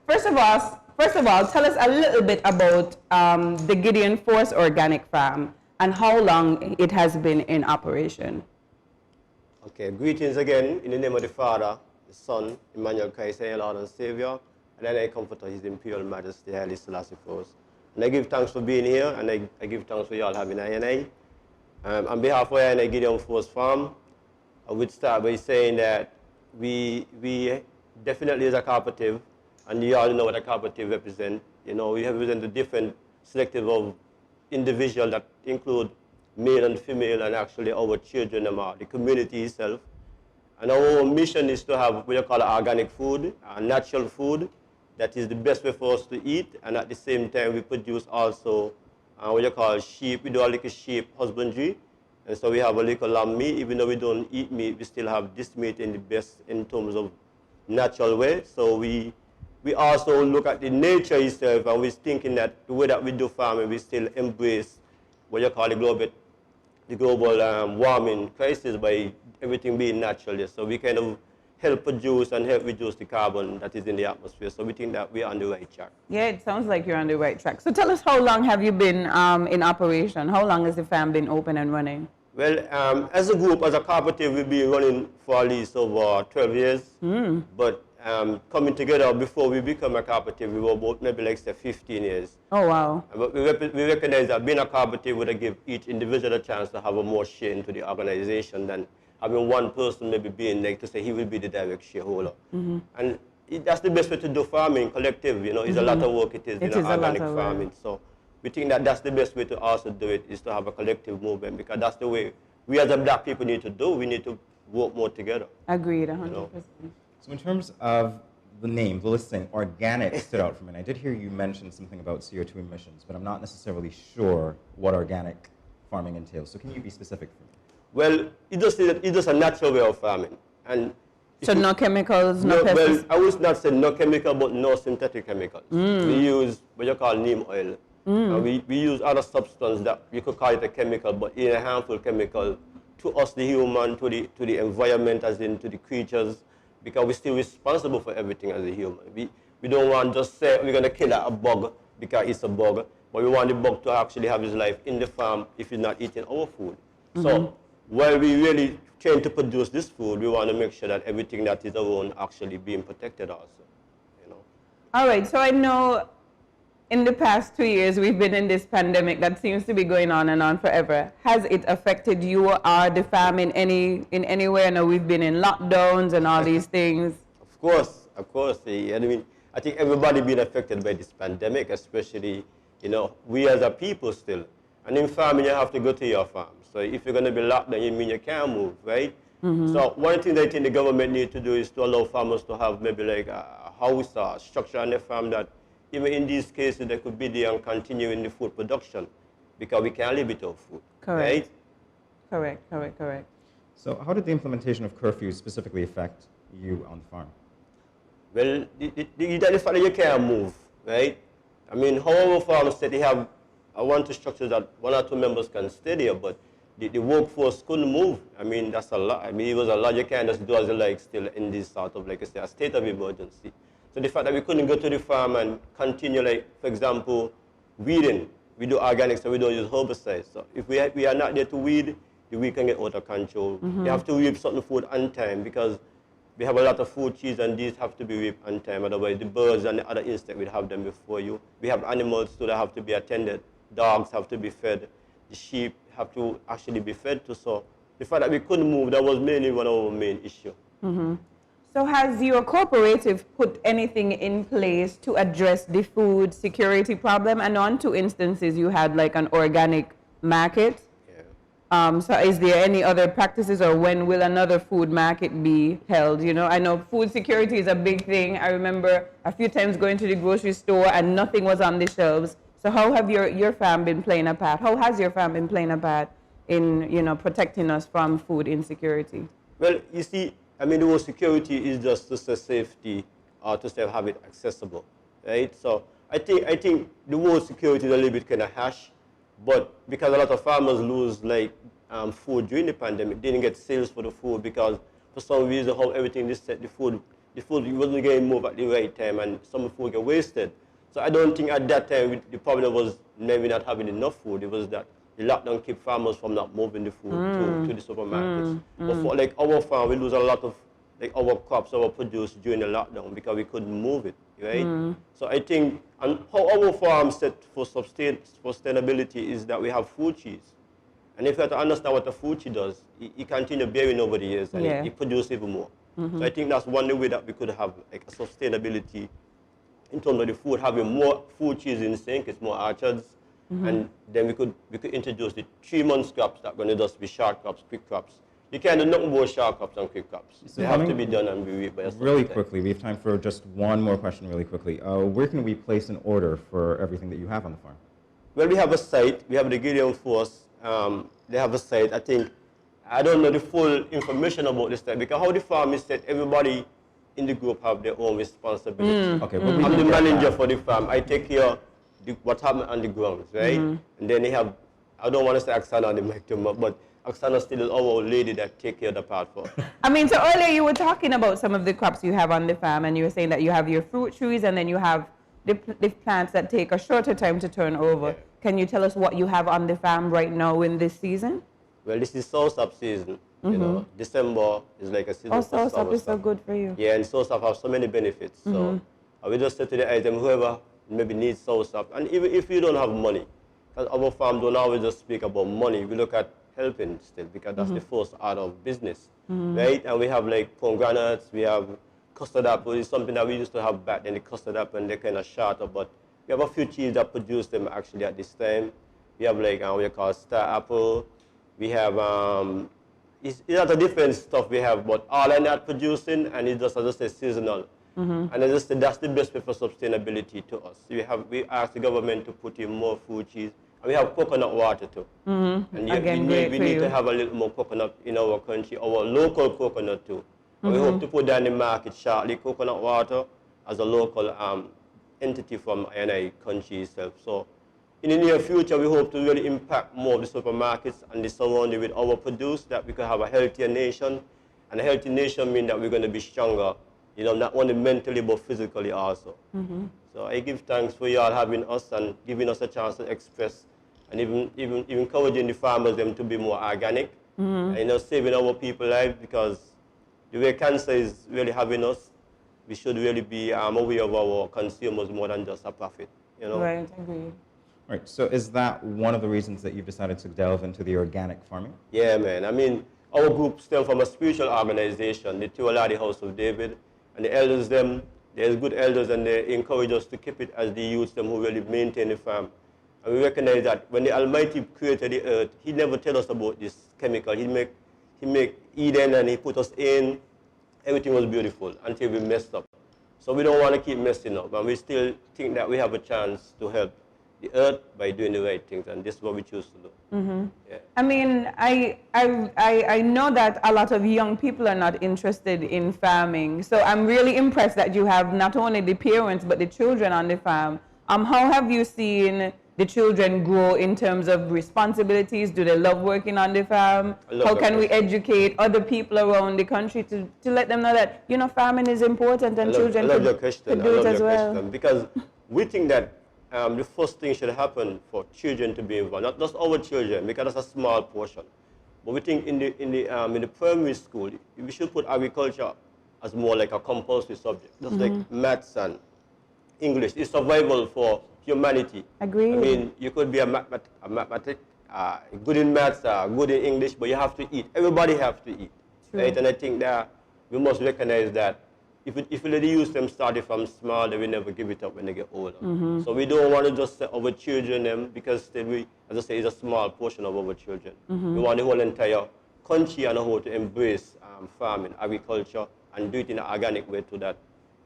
first of all, tell us a little bit about the Gideon Force Organic Farm and how long it has been in operation. Okay, greetings again in the name of the Father, the Son, Emmanuel Christ, our Lord and Savior, and then I comfort His Imperial Majesty, Haile Selassie I. And I give thanks for being here, and I give thanks for you all having I&I. On behalf of I&I Gideon Force Farm, I would start by saying that we definitely is a cooperative, and you all know what a cooperative represents. You know, we represent a different selective of individuals that include male and female, and actually our children, the community itself. And our mission is to have what you call organic food, natural food, that is the best way for us to eat, and at the same time we produce also what you call sheep. We do a little sheep husbandry, and so we have a little lamb meat. Even though we don't eat meat, we still have this meat in the best in terms of natural way. So we also look at the nature itself, and we're thinking that the way that we do farming, we still embrace what you call the global warming crisis by everything being natural. So we kind of help produce and help reduce the carbon that is in the atmosphere. So we think that we're on the right track. Yeah, it sounds like you're on the right track. So tell us, how long have you been in operation? How long has the farm been open and running? Well, as a group, as a cooperative, we've been running for at least over 12 years. But coming together before we become a cooperative, we were about maybe like say 15 years. Oh, wow. But we recognize that being a cooperative would give each individual a chance to have a more share into the organization than having one person maybe being like to say he will be the direct shareholder. And that's the best way to do farming, collective. You know, it's a lot of work it is in organic farming. So we think that that's the best way to also do it, is to have a collective movement, because that's the way we as a black people need to do. We need to work more together. Agreed, 100%. You know? So in terms of the name, the listing, organic stood out for me. And I did hear you mention something about CO2 emissions, but I'm not necessarily sure what organic farming entails. So can you be specific for me? Well, it's just a natural way of farming. And so no chemicals, no pesticides? Well, I would not say no chemical, but no synthetic chemicals. We use what you call neem oil. And we use other substance that you could call it a chemical, but in a harmful chemical to us, the human, to the environment, as in to the creatures, because we're still responsible for everything as a human. We don't want to just say we're going to kill a bug because it's a bug, but we want the bug to actually have his life in the farm if he's not eating our food. So while we really trying to produce this food, we want to make sure that everything that is around actually being protected also. You know. All right, so I know in the past 2 years we've been in this pandemic that seems to be going on and on forever. Has it affected you or the farm in any way? I know we've been in lockdowns and all these things. Of course. I mean, I think everybody been affected by this pandemic, especially, you know, we as a people still. And in farming, you have to go to your farm. So if you're going to be locked down, you mean you can't move, right? So one thing that I think the government needs to do is to allow farmers to have maybe like a house or a structure on their farm that even in these cases they could be there and continue in the food production, because we can't live without food. Correct. Right? Correct. So how did the implementation of curfews specifically affect you on the farm? Well, the fact that you can't move, right? I mean, however farms say they have one to structures that 1 or 2 members can stay there, but the workforce couldn't move. I mean, that's a lot. I mean, it was a lot. You can't just do as you like still in this sort of, like I say, a state of emergency. So the fact that we couldn't go to the farm and continue, like, for example, weeding. We do organics, so we don't use herbicides. So if we are not there to weed, the weed can get out of control. You have to reap certain food on time, because we have a lot of food trees, and these have to be reaped on time. Otherwise, the birds and the other insects will have them before you. We have animals too that have to be attended. Dogs have to be fed. The sheep have to actually be fed too. So the fact that we couldn't move, that was mainly one of our main issues. So has your cooperative put anything in place to address the food security problem? And on 2 instances, you had like an organic market. So is there any other practices, or when will another food market be held? You know, I know food security is a big thing. I remember a few times going to the grocery store and nothing was on the shelves. So how have your farm been playing a part? How has your farm been playing a part in, you know, protecting us from food insecurity? Well, you see, I mean, the word security is just to say safety, or to say have it accessible, right? So I think the word security is a little bit kind of harsh, but because a lot of farmers lose like food during the pandemic, didn't get sales for the food because for some reason how everything is set, the food the food wasn't getting moved at the right time, and some food get wasted. So I don't think at that time the problem was maybe not having enough food. It was that the lockdown kept farmers from not moving the food to the supermarkets. But for like our farm, we lose a lot of like our crops, our produce during the lockdown because we couldn't move it, right? So I think, and how our farm set for sustainability is that we have food cheese. And if you have to understand what the food cheese does, it continues bearing over the years, and it produces even more. So I think that's one way that we could have like a sustainability in terms of the food, having more food cheese in sync, it's more orchards, and then we could introduce the 3-month crops that are going to just be short crops, quick crops. You can't do nothing about short crops and quick crops. So they have to be done and be reaped by a really quickly, we have time for just one more question really quickly. Where can we place an order for everything that you have on the farm? Well, we have a site. We have the Gideon Force. They have a site. I think, I don't know the full information about this site because how the farm is set, everybody in the group have their own responsibility. Okay, I'm the manager for the farm. I take care of what happens on the grounds, right? And then they have, I don't want to say Oksana on the mic too much, but Oksana still is our lady that take care of the part for. I mean, so earlier you were talking about some of the crops you have on the farm, and you were saying that you have your fruit trees and then you have the plants that take a shorter time to turn over. Yeah. Can you tell us what you have on the farm right now in this season? Well, this is soursop season. You know, December is like a season Oh, for soursop is so good for you. Yeah, and soursop have so many benefits. So I will just say to the item, whoever maybe needs soursop, and even if you don't have money, because our farm don't always just speak about money, we look at helping still, because that's the first art of business, right? And we have like pomegranates, we have custard apple, it's something that we used to have back then, the custard apple, and they're kind of shorter, but we have a few trees that produce them actually at this time. We have like what we call star apple, we have, it's a lot of different stuff we have, but all are not producing, and it's just, as I say, seasonal. And I just say that's the best way for sustainability to us. We ask the government to put in more food cheese, and we have coconut water too. And Again, we need to have a little more coconut in our country, our local coconut too. And we hope to put that in the market shortly, coconut water as a local entity from NI country itself. So in the near future, we hope to really impact more of the supermarkets and the surrounding with our produce, that we could have a healthier nation. And a healthy nation means that we're going to be stronger, you know, not only mentally but physically also. So I give thanks for you all having us and giving us a chance to express, and even encouraging the farmers them to be more organic, and, you know, saving our people's lives, because the way cancer is really having us, we should really be aware of our consumers more than just a profit, you know. Right, agreed. Right, so is that one of the reasons that you've decided to delve into the organic farming? Yeah, man. I mean, our group stems from a spiritual organization, the Teoladi House of David, and the elders them, there's good elders, and they encourage us to keep it as the youths them who really maintain the farm. And we recognize that when the Almighty created the earth, He never tell us about this chemical. He make Eden and He put us in. Everything was beautiful until we messed up. So we don't want to keep messing up, and we still think that we have a chance to help the earth by doing the right things, and this is what we choose to do. Yeah. I mean, I know that a lot of young people are not interested in farming, so I'm really impressed that you have not only the parents but the children on the farm. How have you seen the children grow in terms of responsibilities? Do they love working on the farm? How can we educate other people around the country to let them know that, you know, farming is important, and children could do it as well? Because we think that the first thing should happen for children to be involved, not just our children, because that's a small portion. But we think in the primary school, we should put agriculture as more like a compulsory subject, just like maths and English. It's survival for humanity. Agreed. I mean, you could be a mathematic, good in maths, good in English, but you have to eat. Everybody has to eat, right? And I think that we must recognize that if we let the youth them started from small, they will never give it up when they get older. So we don't want to just set our children them, because still we, as I say, it's a small portion of our children. We want the whole entire country and how to embrace farming, agriculture, and do it in an organic way, to that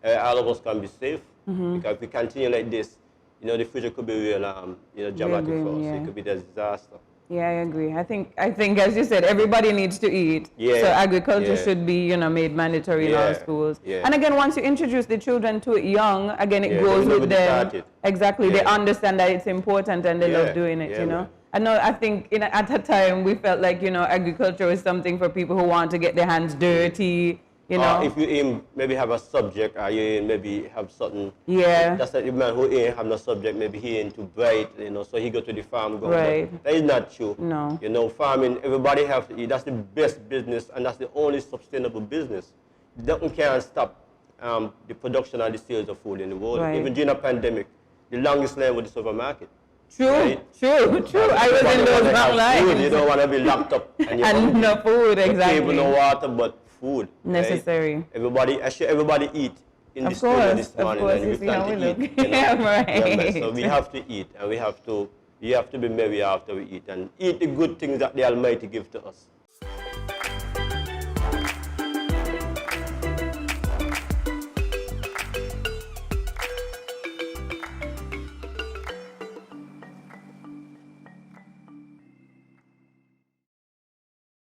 all of us can be safe. Because if we continue like this, you know, the future could be real, you know, dramatic for us. It could be a disaster. Yeah, I agree. I think, as you said, everybody needs to eat. Yeah. So agriculture should be, you know, made mandatory in all schools. And again, once you introduce the children to it young, again, it grows with them. Exactly. They understand that it's important, and they love doing it, you know. I think at a time we felt like, you know, agriculture was something for people who want to get their hands dirty, You know? If you aim, maybe have a subject, or you aim, maybe have something. Yeah. That's like the man who aim have no subject, maybe he into bright, you know, so he go to the farm. Go, Right. but that is not true. No. You know, farming, everybody have to eat. That's the best business, and that's the only sustainable business. That can't stop the production and the sales of food in the world. Right. Even during a pandemic, the longest line was the supermarket. True, Right? true. I was in those long lines. You don't want to be locked up and you're And hungry. no food, No exactly. table, no water, but food. Necessary. Right? Everybody eat in Of the studio course, this of morning, course, and you we see plan how to we eat. look. You know? Yeah, right. Yeah, so we have to eat, and you have to be merry after we eat, and eat the good things that the Almighty gives to us.